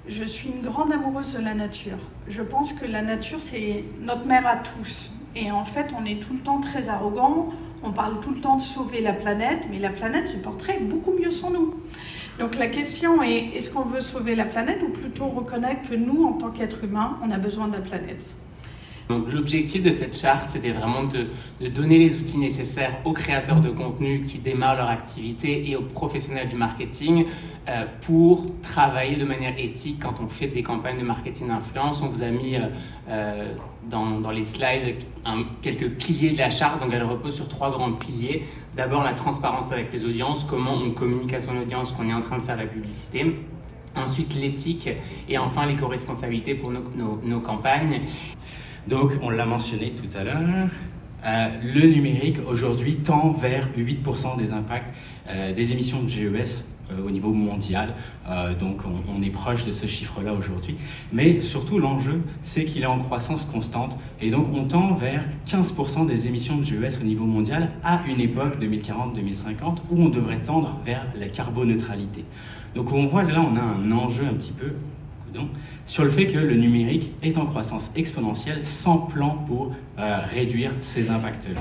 Je suis une grande amoureuse de la nature. Je pense que la nature, c'est notre mère à tous. Et en fait, on est tout le temps très arrogant, on parle tout le temps de sauver la planète, mais la planète se porterait beaucoup mieux sans nous. Donc la question est, est-ce qu'on veut sauver la planète ou plutôt reconnaître que nous, en tant qu'êtres humains, on a besoin de la planète ? Donc, l'objectif de cette charte, c'était vraiment de donner les outils nécessaires aux créateurs de contenu qui démarrent leur activité et aux professionnels du marketing pour travailler de manière éthique quand on fait des campagnes de marketing d'influence. On vous a mis dans les slides quelques piliers de la charte. Donc, elle repose sur 3 grands piliers. D'abord, la transparence avec les audiences, comment on communique à son audience qu'on est en train de faire la publicité. Ensuite, l'éthique et enfin l'éco-responsabilité pour nos campagnes. Donc, on l'a mentionné tout à l'heure, le numérique aujourd'hui tend vers 8% des impacts des émissions de GES au niveau mondial. Donc, on est proche de ce chiffre-là aujourd'hui. Mais surtout, l'enjeu, c'est qu'il est en croissance constante. Et donc, on tend vers 15% des émissions de GES au niveau mondial à une époque 2040-2050 où on devrait tendre vers la carboneutralité. Donc, on voit là, on a un enjeu un petit peu sur le fait que le numérique est en croissance exponentielle sans plan pour réduire ces impacts-là.